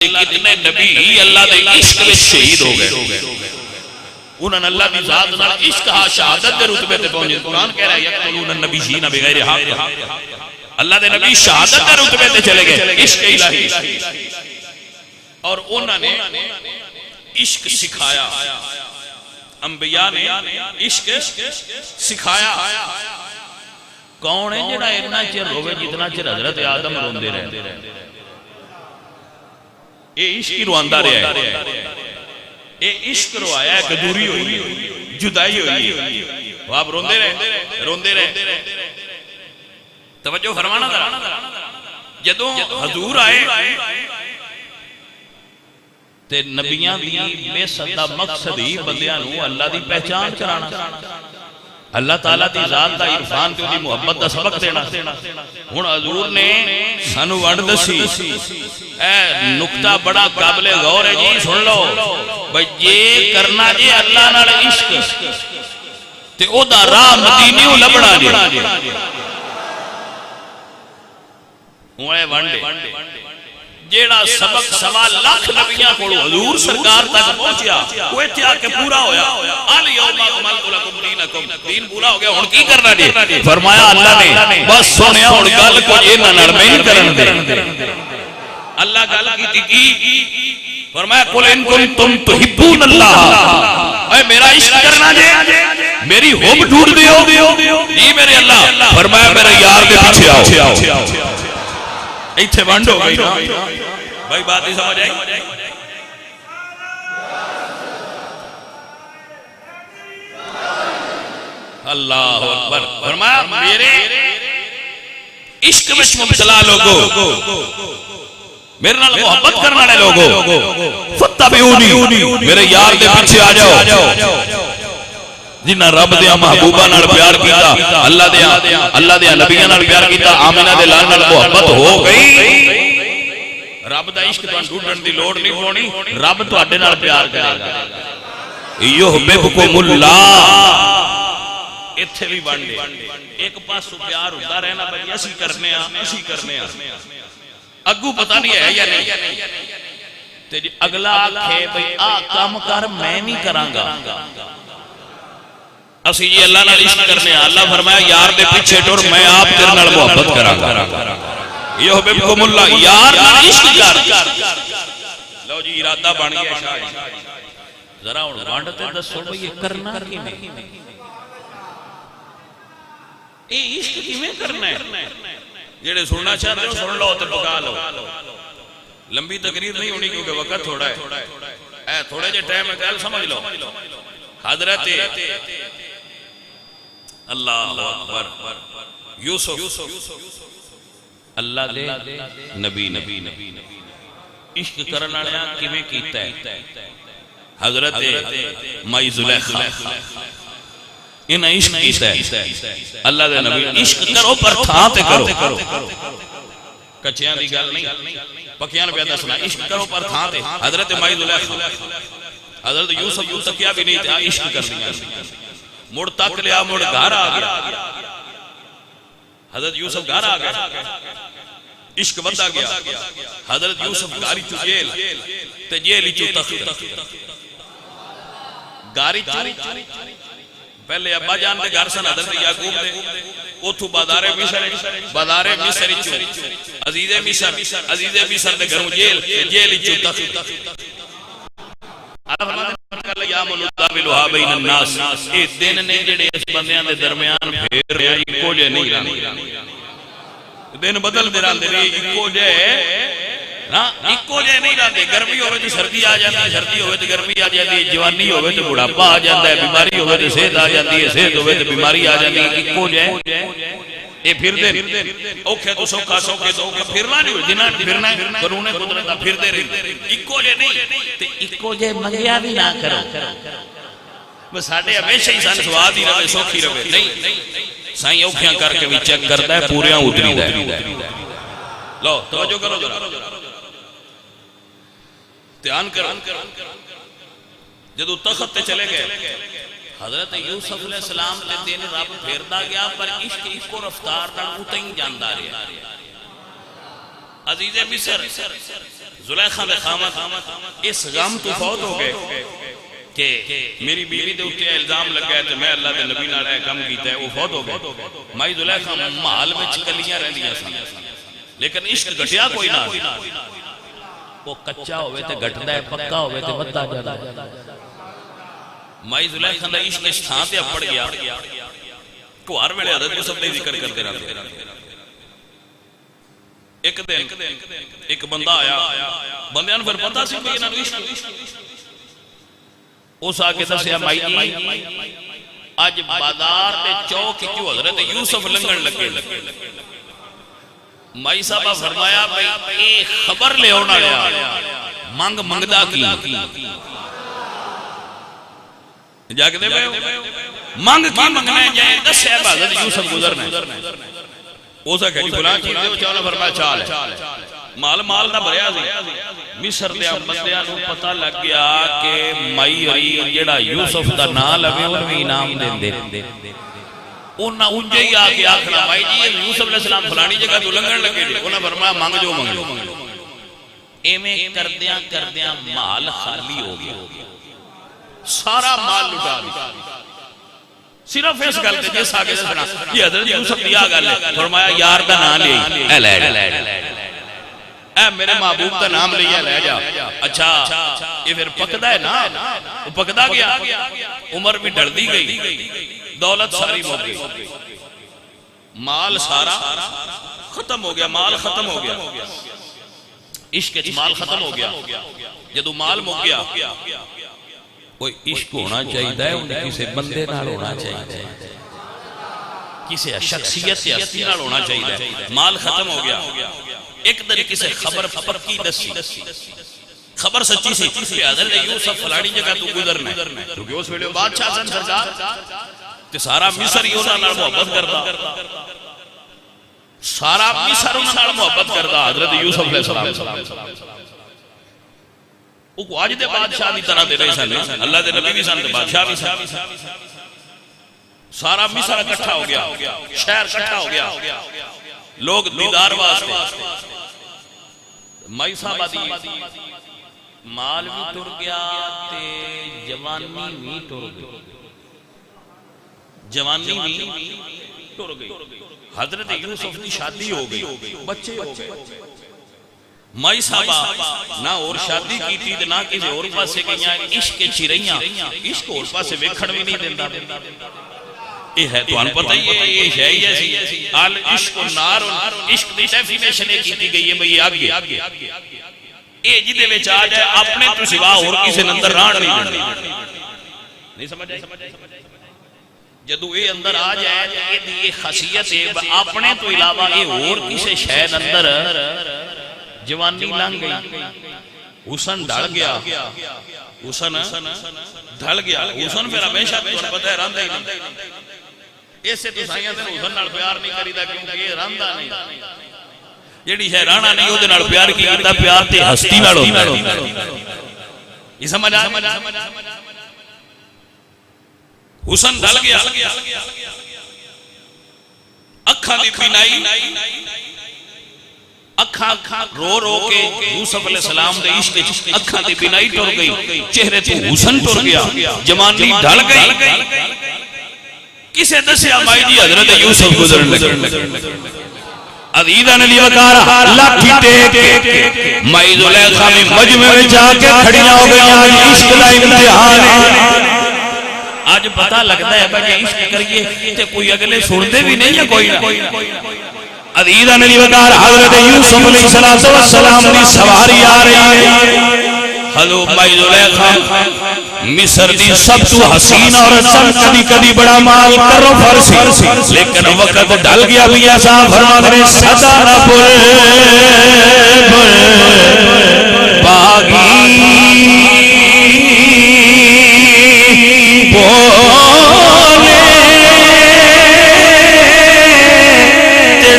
کتنے نبی اللہ دے عشق میں شہید ہو گئے، انہوں نے اللہ دی ذات نال عشق شہادت دے رتبے تے پہنچے۔ قرآن کہہ رہا ہے یقتلون النبیین بغیر حق، اللہ دے نبی شہادت دے رتبے تے چلے گئے عشق الہی، اور انہوں نے عشق سکھایا، انبیاء نے عشق سکھایا۔ کون ہے جڑا اتنا چر روے جتنا چر حضرت آدم روندے رہے؟ یہ عشق ہی رواندہ رہا ہے، یہ عشق روایا ہے کہ دوری ہوئی، جدائی ہوئی، وہ آپ روندے رہے۔ توجہ فرمانا ذرا، جدوں حضور آئے تے نبیاں دی بے صدا مقصد ہی بندیاں نو اللہ دی پہچان کرانا، اللہ تعالیٰ دی ذات دا عرفان تے دی محبت دا سبق دینا۔ ہن حضور نے سانو ونڈ دسی، اے نقطہ بڑا قابل غور ہے جی، سن لو بھئی یہ کرنا جی اللہ نال عشق تے او دا راہ مدینیوں لبڑا جی۔ ہوئے ونڈے جیڑا سبق سوا لاکھ نبیاں کو حضور سرکار تک پہنچیا، وہ اتیا کہ پورا ہویا، الیوم اکملت لکم دینکم، دین پورا ہو گیا، ہن کی کرنا جی؟ فرمایا اللہ نے بس سنیا ہن گل کو یہ نہ نرمے نہیں کرن دے۔ اللہ گل کی فرمایا قل ان کنتم تحبون اللہ، اے میرا عشق کرنا جی، میری حب ڈھونڈ دیو جی میرے اللہ، فرمایا میرے یار دے پیچھے آؤ۔ ایتھے ونڈ ہو گئی نا بھائی، بات ہی سمجھ آئی؟ اللہ اکبر۔ فرمایا میرے عشق میں مبتلا لوگو، میرے نال محبت کرنے والے لوگو، فتبعونی، میرے یار دے پیچھے آ جاؤ۔ جنہ رب دیا محبوبہ نال پیار کیتا، اللہ دیا نبیہ نال پیار کیتا، آمنہ دے لال نال محبت ہو گئی، رب دا عشق تو ڈھونڈن دی لوڑ نہیں پونی، رب تو اڈے نال پیار کرے گا۔ یحببکم اللہ، اتھے بھی بانڈے ایک پاسو پیار ہوتا رہنا بھئی اسی کرنے ہاں، اگو پتہ نہیں ہے یا نہیں، اگلا آکھے بھئی آ کام کر میں نہیں کرانگا، اسی جی اللہ نال عشق کرنے ہیں، اللہ فرمایا یار دے پیچھے ٹور میں آپ تیرے نال محبت کراں۔ یحببکم اللہ، یار نال عشق کر۔ لو جی ارادہ بن گیا شاہ جی، ذرا ہن وانڈ تے دسو بھئی یہ کرنا کیویں؟ یہ عشق کیویں کرنا ہے؟ جڑے سننا چاہتے ہو سن لو تے پکا لو، لمبی تقریر نہیں ہونی کیونکہ وقت تھوڑا ہے، اے تھوڑے جے ٹائم میں گل سمجھ لو۔ حضرت اللہ اکبر یوسف اللہ دے نبی عشق کرنا لیا کیویں کیتا ہے؟ حضرت مائی زلیخا انہیں عشق کیتا ہے، اللہ دے نبی عشق کرو پر تھا تے کرو، کچھیاں دی گل نہیں، پکیاں نبی دسنا، عشق کرو پر تھا تے۔ حضرت مائی زلیخا، حضرت یوسف کو تکیا بھی نہیں تھا، عشق کر دیا، مڑ تک لیا، مڑ گھر آ گیا، حضرت یوسف گھر آ گیا، عشق بندہ گیا، حضرت یوسف گاری چو جیل تے جیلی چو تخت، گاری چو پہلے ابا جان دے گھر سن حضرت یعقوب دے، اوتھو بازار مصر چو عزیز مصر دے گھروں جیلی چو تخت۔ یا ملوہا بین الناس، اے دن نے جڑے اس بندیاں دے درمیان پھیر رہے ہیں، کو جے نہیں رہنے، دن بدل دے رہنے نہیں، کو جے نہیں رہنے، گرمی ہوئے تو سردی آ جاتی ہے، سردی ہوئے تو گرمی آ جاتی ہے، جوانی ہوئے تو بڑھاپا آ جاتا ہے، بیماری ہوئے تو صحت آ جاتی ہے، صحت ہوئے تو بیماری آ جاتی ہے، کو جے اے پھر دے اوکھے تو سوکھا سوکھے تو اوکھے پھرنا نہیں ہوئے، جنہاں پھرنا ہے قانون قدرت پھر دے رہی، اکو جے نہیں تے اکو جے منگیا بھی نہ کرو، بس ساڑھے ہمیشہ ہی سان سواد ہی رہے، سوکھی رہے، نہیں سائیں اوکھیاں کر کے بھی چیک کرتا ہے، پوریاں اتری ہے۔ لو توجہ کرو ذرا، دھیان کرو، جدو تخت تے چلے گئے حضرت یوسف علیہ السلام تے دین رب پھیردا گیا، پر عشق کو رفتار نال اُتیں جاندا رہیا۔ عزیز مصر زلیخا دے خامد اس غم تو فوت ہو گئے کہ میری بیوی دے اٹھے الزام لگ گئے تو میں اللہ دے نبی نہ رہے کم کیتا ہے وہ فوت ہو گئے مائی زلیخا محل میں چکلیاں رہ لیا سن لیکن عشق گھٹیا کوئی نہ وہ کچا ہوئے تے گھٹدا ہے پکا ہوئے تے وددا جاتا ہے مائی زلیخا دا عشق اس تھان تے اپڑ گیا کوہار ویلے حضرت یوسف نے ذکر کرتے رہتے ایک دن ایک بندہ آیا بندیاں پھر پتہ سی کہ انہاں نوں عشق اس آگے دسیا مائی جی اج بازار تے چوک کیوں حضرت یوسف لنگن لگے مائی صاحبہ فرمایا بھئی اے خبر لے ہونا لیا منگ منگدہ کی جاگ دے بھئی منگ کی منگنے جائے دس صحبہ حضرت یوسف گزرنے اوسا کہی فلان چیز دے وہ چاہونا فرمایا چال ہے مال نہ بھریا سی مصر دے امتیاں نو پتہ لگ گیا کہ مائی ہوئی جڑا یوسف دا نام لگے انہوں نے انعام دے انہاں انجے ہی آکے آکھنا مائی جی یوسف علیہ السلام فلانی جگہ تو لنگن لگے جی انہاں فرمایا مانگ جو مانگ جو ایمیں کردیاں مال خالی ہو گیا سارا مال لٹا دیا صرف اس گل کے جس آگے سنا یہ حضرت یوسف دیا گل ہے فرمایا یار دا نام لے اے لے اے میرے محبوب دا نام لیا لے جا اچھا یہ پھر پکدا ہے نا وہ پکدا گیا عمر بھی ڈر دی گئی دولت ساری ہو گئی مال سارا ختم ہو گیا مال ختم ہو گیا عشق مال ختم ہو گیا جدو مال مو گیا کوئی عشق ہونا چاہیے انہیں کسی بندے نال ہونا چاہیے کسی شخصیت یا ہستی نال ہونا چاہیے مال ختم ہو گیا ایک دن کسی خبر پکی دسی خبر سچی سی کہ حضرت یوسف فلانی جگہ تو گزرنا ہے کیونکہ اس ویلے بادشاہ سن سرکار تے سارا مصر ہی انہاں نال محبت کردا سارا مصر انہاں نال محبت کردا حضرت یوسف علیہ السلام وہ آج دے بادشاہ دی طرح دے رہے سن اللہ دے نبی بھی سن دے بادشاہ بھی سن سارا مصر اکٹھا ہو گیا شہر اکٹھا ہو گیا لوگ دیدار واسطے مائی صاحبہ دی مال بھی ٹر گیا تے جوانی بھی ٹر گئی جوانی بھی ٹر گئی حضرت یوسف کی شادی ہو گئی بچے ہو گئے مائی صاحبہ نہ اور شادی کی تھی نہ کسی اور پاسے گئیاں عشق کے چیرئیاں عشق اور پاسے ویکھڑ بھی نہیں دیندہ یہ ہے تو ان پتہ ہی ہے یہ ہے ہی ایسی آل عشق و نار عشق دی ڈیفینیشن کی تھی گئی ہے بھئی آگے یہ جدے میں چاہ جائے اپنے تو سوا اور کسی اندر ران نہیں سمجھ آئی جدو یہ اندر آ جائے یہ خاصیت ہے اپنے تو علاوہ یہ اور کسی شاید اندر جوانی لنگ گئی حسن ڈھل گیا حسن ڈھل گیا حسن پھر ہمیشہ تو پتہ ہے رہندا ہی نہیں ایسے تو سائیاں دے حسن نال پیار نہیں کریدا کیونکہ یہ رہندا نہیں جیڑی شے رانا نہیں او دے نال پیار کیتا پیار تے ہستی نال ہوندا ہے یہ سمجھ آ حسن ڈھل گیا اکھاں دی بینائی اکھاں رو رو کے یوسف علیہ السلام دے عشق اکھاں دی بینائی ٹر گئی چہرے تو حسن ٹر گیا جوانی ڈھل گئی کسے دسیا مائی جی حضرت یوسف گزرن لگے عزیزہ نلی وکارہ لاٹھی ٹیک مائی زلیخا میں مجمع میں جا کے کھڑیاں ہو گئی عشق دا امتحان آج پتہ لگتا ہے کہ عشق کریے تے کوئی اگلے سوڑتے بھی نہیں ہے کوئی نہ عزیزہ نلی وکار حضرت یوسف علیہ السلام دی سواری آ رہی ہے حضرت مائی زلیخا مصر دی سب تو حسین عورت سن کدی بڑا مال کرو فرسی لیکن وقت ڈل گیا بھی ایسا فرما دے صدا نہ بول باغی بولے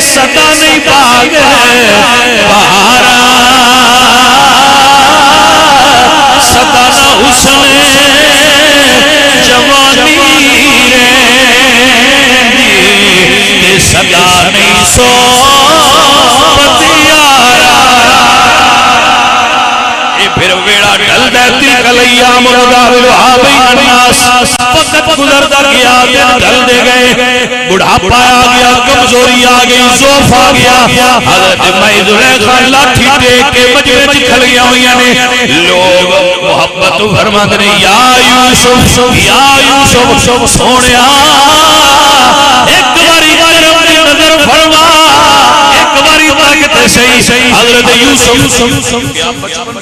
صدا نہیں باغ بہارا صدا نہ حسن جوانی رہنی صدا نہیں صحبت یارا پھر ویڑا ڈل دیتی کلیا مردہ بین الناس وقت گزرتا گیا دن ڈل دے گئے بڑھاپا آ گیا کمزوری آ گئی ضعف آ گیا حضرت مائی زلیخا لاٹھی ٹیک کے مجمع میں کھڑیاں ہوئی نے لوگ محبت فرماند نے یا یوسف سونیا ایک باری اپنی نظر فرما ایک باری طاقت صحیح حضرت یوسف کیا بچپن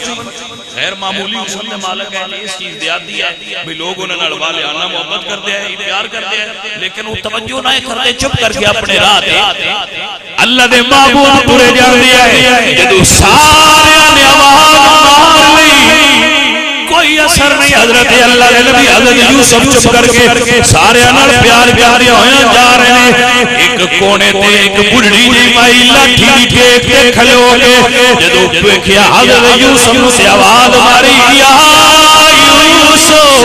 غیر معمولی حسن دے مالک ہے اس چیز دیاتی ہے بھی لوگ انہیں نڑوا لے آنا محبت کر دیا ہے پیار کر دیا ہے لیکن وہ توجہ نہ کرتے چپ کر کے اپنے راہ دے اللہ دے معبود پورے جان دیا ہے جدو سارے نے آواز مار لی کوئی اثر نہیں حضرت اللہ نے نبی حضرت یوسف چپ کر کے سارے انہوں پیار پیارے ہوئے جا رہے ہیں ایک کونے تے ایک بڑھڑی جی مائی لاٹھی ٹیک کے کھلے ہو گئے جدو پیکھیا حضرت یوسف سے آواز ماری یا یوسف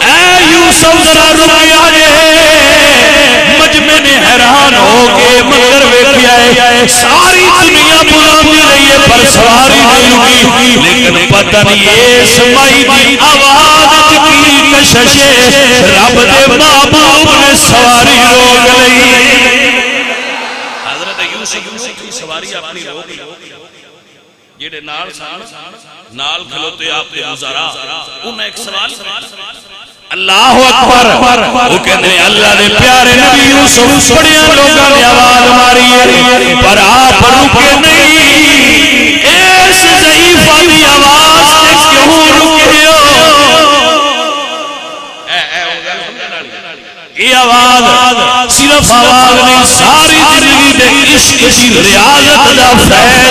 اے یوسف ذرا رکیا جے مجمع نے حیران ہو کے مگر ویکھیا ہے ساری دنیا بلاندی رہی ہے پر سواری نہیں ہوئی لیکن پتہ نہیں اس مائی دی آواز کی کشش رب دے محبوب نے سواری روک لئی حضرت یوسف کی سواری اپنی روک لئی جیڑے نال کھلوتے آپ دے گزارا انہیں ایک سوال اللہ اکبر وہ کہتے ہیں اللہ دے پیارے نبی یوسف بڑیاں لوگوں نے آواز ماری ہے پر آپ رکے نہیں اس ضعیفہ دی آواز سے کیوں رکے ہو یہ آواز صرف آواز نہیں ساری زندگی دے عشق کی ریاضت دا فیض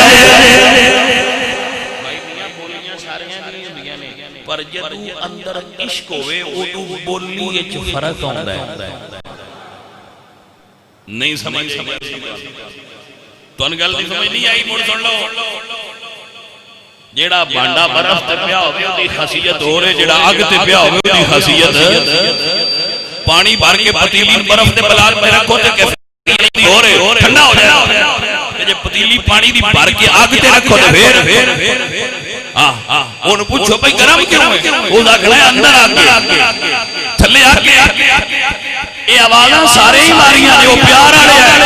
پر جدو اندر عشق ہوئے اُدو بولی اچھ فرق ہوندہ ہے نہیں سمجھ تو انگل دی سمجھ نہیں آئی موڑ سن لو جیڑا بانڈا برف تے پیا ہوئے دی خاصیت ہو رہے جیڑا آگ تے پیا ہوئے دی خاصیت پانی بھر کے پتیلی برف تے بلال میں رکھو تے کیفی ہو رہے ٹھنڈا ہو جائے جب پتیلی پانی دی بھر کے آگ تے رکھو تے پھر انہوں پوچھو بھئی گرم کیوں ہے وہ داکھنا ہے اندر آگے تھلے آگے یہ آوازاں سارے ہی ماریاں جو پیار آڑے ہیں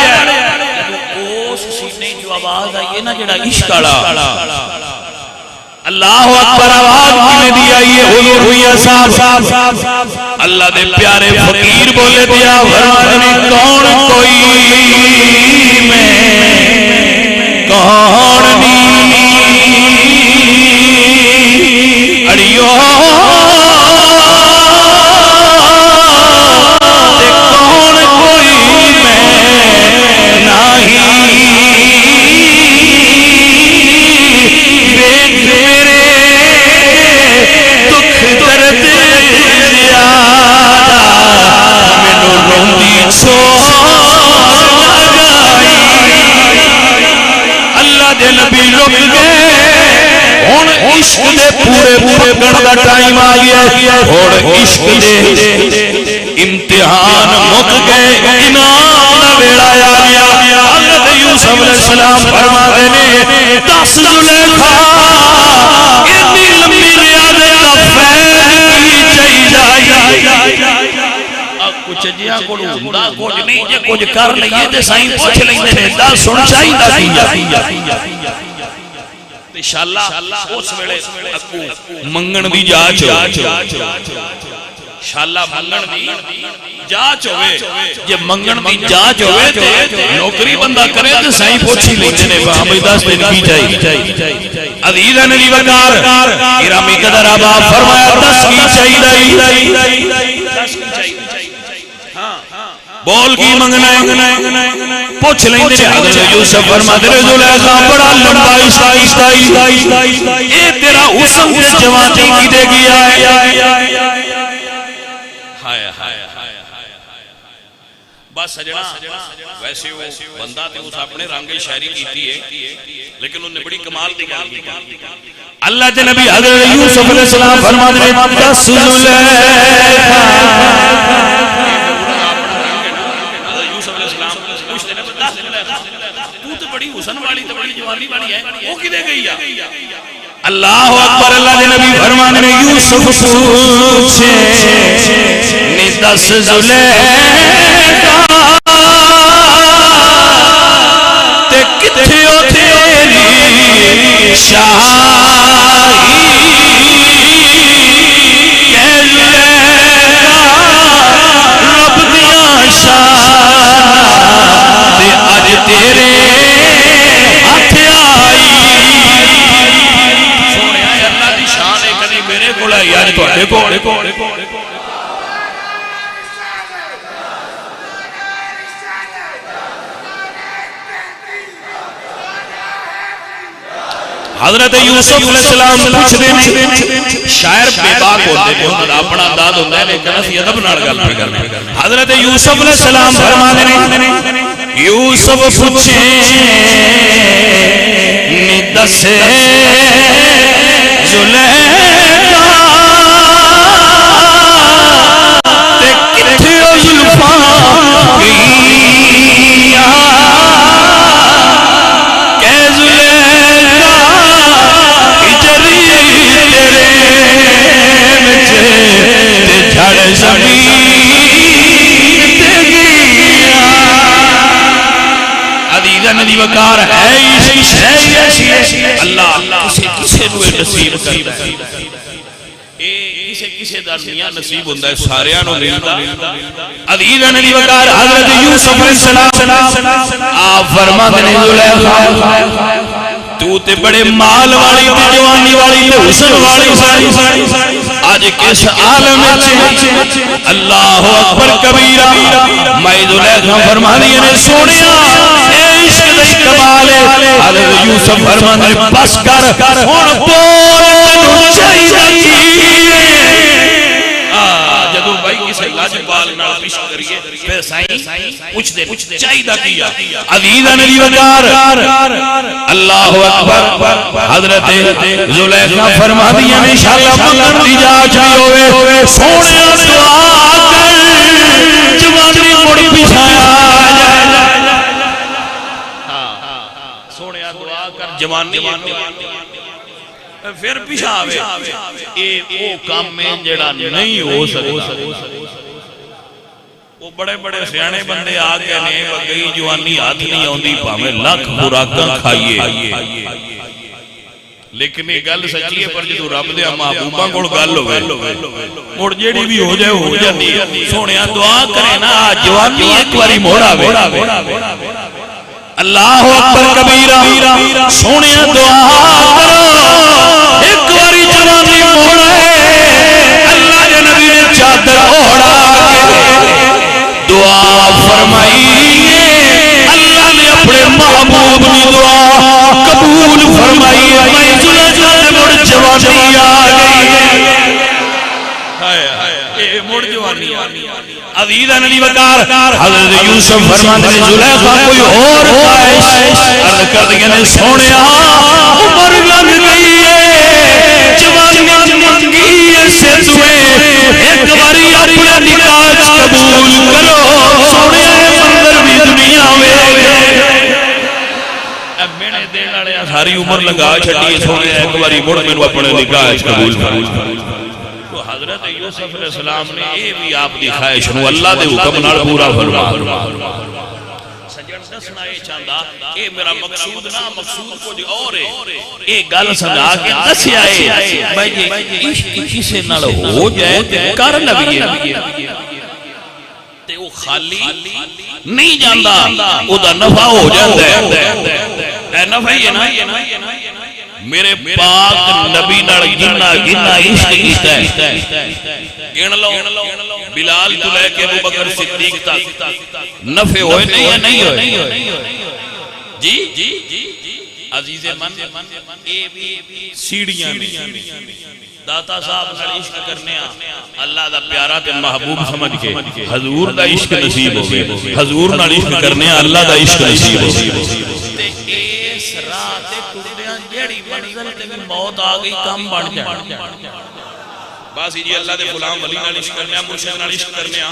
اس سینے جو آواز آئیے نا جڑا عشق آڑا اللہ اکبر آواز کی میں دی آئیے حضور ہوئی صاحب اللہ دے پیارے فقیر بولے دیا فرمانے کون کوئی میں کون نہیں اڑیو کون کوئی میں نہیں دیکھ میرے دکھ درد زیادہ مینوں روندی سوچ لگائی اللہ دے نبی رک گئے عشق دے پورے گڑا ٹائم آ گیا اور عشق دے امتحان مک گئے انعام دا ویڑا آ گیا حضرت یوسف علیہ السلام فرما دینے 10 زلیخا اتنی لمبی ریاضت کا فیض کی چاہیے کچھ جیا کوڑ ہوندا کچھ نہیں جے کچھ کر لئیے تے سائیں پوچھ لیندے نے دا سن چاہیدا انشاءاللہ اس ویلے اکو منگن دی جاچ انشاءاللہ منگن دی جاچ ہوئے جب منگن دی جاچ ہوئے تے نوکری بندہ کرے تے سائیں پوچھی لیندے نے وہاں بھئی 10 دن کی چاہیے عزیزہ نبی وقار ارامی قدر آباب فرمایا 10 کی چاہیے 10 کی چاہیے بول کی منگنا ہے پوچھ لیں دے حضرت یوسف فرماتے ہیں زلیخا بڑا لمبا عشق اے تیرا حسن تے جوانی کی دے گیا ہے بس سجنا ویسے وہ بندہ تے اس اپنے رنگ شاعری کیتی ہے لیکن انہوں نے بڑی کمال دی گل کی اللہ کے نبی حضرت یوسف علیہ السلام فرماتے ہیں 10 زلیخا تو بڑی حسن والی تو بڑی جوانی والی ہے وہ کدے گئی ہے اللہ اکبر اللہ کے نبی فرمان نے یوسف پوچھے نی دس زلیخا تے کتھے ہو تیری شاہی کہہ زلیخا رب دیاں شاہ تے اج تیرے ہاتھ آئی یار تواڈے کول حضرت یوسف علیہ السلام پوچھتے ہیں شاعر بے باک ہوتے ہیں انہوں نے اپنا انداز ہوتا ہے لیکن اسی ادب نال گل پہ کرنے حضرت یوسف علیہ السلام فرماتے ہیں یوسف پوچھے نی دسے زلیخا تے کتھے او زلفاں گئیاں کہ زلیخا ہجری تیرے وچ تے جھڑ زمین تے گئیاں عزیزاں دی وقار ہے اللہ کسے نو نصیب کرتا ہے کسے دا میاں نصیب ہوندا ہے ساریاں نو ملدا عزیزاں دی وقار حضرت یوسف علیہ السلام آپ فرماتے ہیں زلیخا تو تے بڑے مال والی تے جوانی والی تے حسن والی آج کس عالم وچ اللہ اکبر کبیرہ میں زلیخا فرماندی نے سونیا عشق دا کمال ہے حضرت یوسف فرماندے بس کر ہن بول تینوں چاہیدا کی جدوں بھائی کسے لاجپال نال پیش کریے پھر سائیں پوچھ دے چاہیدا کیا عزیزاں دی وقار اللہ اکبر حضرت زلیخا فرماندی ہیں انشاءاللہ منگن دی جا چاہی ہوئے سونیا دعا کر جوانی مڑ پیچھایا جوانی پھر پیچھا آوے اے او کام میں جڑا نہیں ہو سکتا وہ بڑے بڑے سیانے بندے آگے نے گئی جوانی ہاتھ نہیں ہوندی پاویں لاکھ خوراکاں کھائیے لیکن یہ گل سچی ہے پر جدوں رب دے محبوباں کول گل ہوے مڑ جیڑی بھی ہو جائے ہو جاندی سونیا دعا کرے نا جوانی ایک باری موڑ آوے اللہ اکبر کبیرہ سونے دعا کرو ایک باری جوانی موڑے اللہ کے نبی نے چادر اوڑا دعا فرمائی اللہ نے اپنے محبوب کی دعا قبول فرمائی میں زلیخا مڑ جوانی آ گئی مڑ جوانی آ گئی عزیزاں دی وقار حضرت یوسف فرماندے نے زلیخا کوئی اور خواہش عرض کر دیا نے سونیا عمر لگ گئی ہے جوانی منگی سے تمہیں ایک باری اپنا نکاح قبول کرو سونیا منظر بھی دنیا میں اب مینے دین والے ساری عمر لگا چھڈی سونیا ایک باری مڑ مینوں اپنے نکاح قبول کرو حضرت یوسف علیہ السلام نے یہ بھی آپ دی خواہش نو اللہ دے حکم نال پورا فرما سجن دسنا یہ چاہندا اے میرا مقصود نہ مقصود کچھ اور ہے اے گل سمجھا کے دسیا ہے بھائی جی عشق کسے نال ہو جائے تے کر لویے تے او خالی نہیں جاندا او دا نفع ہو جاندا ہے اے نفع ہی ہے نا میرے پاک نبی نال جنہ عشق کیتا ہے گن لو بلال تو لے کے ابو بکر صدیق تک نفع ہوئے نہیں یا نہیں ہوئے جی عزیز من اے بھی سیڑیاں میں داتا صاحب نال عشق کرنے اللہ دا پیارا تے محبوب سمجھ کے حضور دا عشق نصیب ہوئے حضور نال عشق کرنے اللہ دا عشق نصیب ہوئے تے اس رات ٹردیاں جیڑی منزل تے بھی موت آ گئی کم بن جائے بس جی اللہ دے غلام ولی نال عشق کرنے مرشد نال عشق کرنے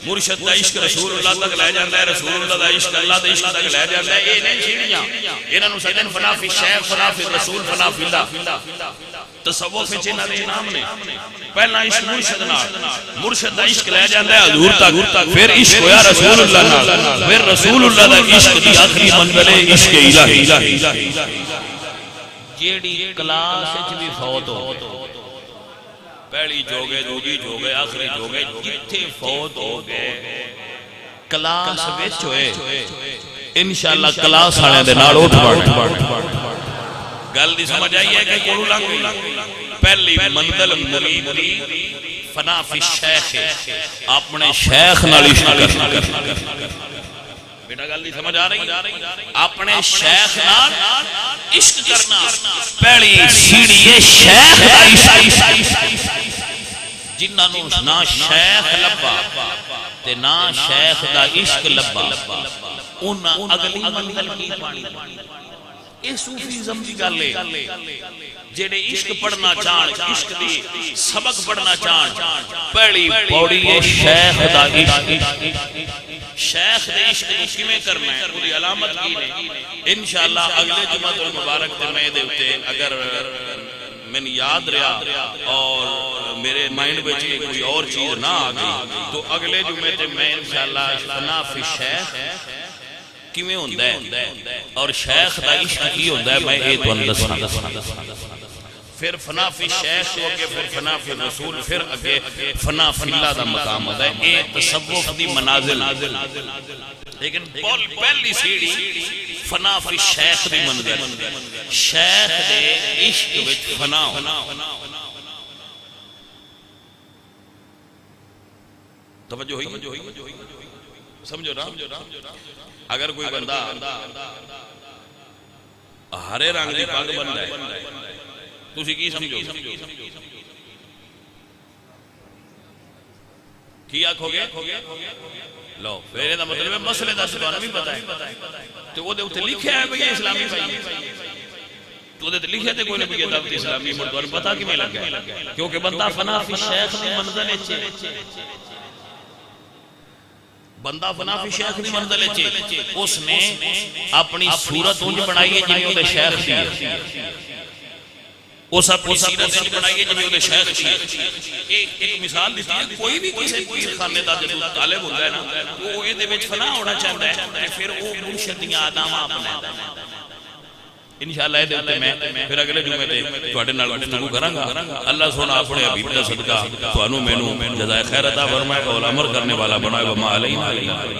مرشد دا عشق رسول اللہ تک لے جاندا ہے رسول اللہ دا عشق اللہ دے عشق تک لے جاندا ہے اے نہیں سیڑھیاں انہاں نوں سدن فنا فی شیخ فنا فی رسول فنا فی اللہ تصوف وچ انہاں دے نام نے پہلا عشق مرشد نال مرشد دا عشق لے جاندا ہے حضور تک پھر عشق ہویا رسول اللہ نال پھر رسول اللہ دا عشق دی آخری منزل ہے عشق الہی جیڑی کلاس وچ بھی فوت ہو پہلی جوگے دوجی جوگے آخری جوگے جتھے فوت ہو گئے کلاس وچ ہوئے انشاءاللہ کلاس والے دے نال اٹھ بڑھ گل دی سمجھ آئی ہے کہ کولو لنگ پہلی منزل مرید دی فنا فی شیخ اپنے شیخ نال عشق کرنا بیٹا گل دی سمجھ آ رہی اپنے شیخ نال عشق کرنا پہلی سیڑھی ہے شیخ دا عشق جنہاں نوں نہ شیخ لبا تے نہ شیخ دا عشق لبا انہاں اگلی منزل کی پانی اے صوفیزم دی گل ہے جڑے عشق پڑھنا چاہن عشق دی سبق پڑھنا چاہن پہلی پوڑی ہے شیخ دا عشق شیخ دے عشق کو کیویں کرنا ہے پوری علامت کی نے انشاءاللہ اگلے جمعہ المبارک تے میں دے اوتے اگر میں یاد رہا اور میرے مائنڈ وچ کوئی اور چیز نہ آ گئی تو اگلے جمعے تے میں انشاءاللہ فنا فی شیخ کیویں ہوندا ہے اور شیخ دا عشق کی ہوندا ہے میں اے تانوں دساں پھر فنا فی شیخ ہو کے پھر فنا فی رسول پھر اگے فنا فی اللہ دا مقام ہوتا ہے اے تصوف دی منازل لیکن پہلی سیڑھی فنا فی شیخ دی منزل شیخ دے عشق وچ فنا ہونا توجہ ہوئی سمجھو نا اگر کوئی بندہ ہرے رنگ دی پگ بندا ہے تسی کی سمجھو کی آکھو گے لو پھر دا مطلب ہے مسئلے دا سبحانہ بھی پتہ ہے تو وہ دے اوتے لکھیا ہے بھئی اسلامی بھائی تو دے لکھیا تے کوئی نہ کوئی دعوت اسلامی مردوار پتہ کیویں لگا کیونکہ بندہ فنا فی شیخ دی منزل وچ بندہ فنا فی شیخ دی منزل وچ اس نے اپنی صورت انج بنائی ہے جویں اودے شیخ دی ہے اس اپنی سیرت سے بنائیے جب یہ شیخ تھی ایک مثال دیتی ہے کوئی بھی کسی پیر خانے دا جب طالب ہوتا ہے نا وہ یہ دے وچ فنا ہونا چاہتا ہے پھر وہ مرشد دی آدم اپنا انشاءاللہ یہ دیتے میں پھر اگلے جمعے تے تواڈے نال گفتگو کراں گا اللہ سونا اپنے حبیب دا صدقہ تانوں مینوں جزائے خیر عطا فرمائے قول امر کرنے والا بنائے وما علینا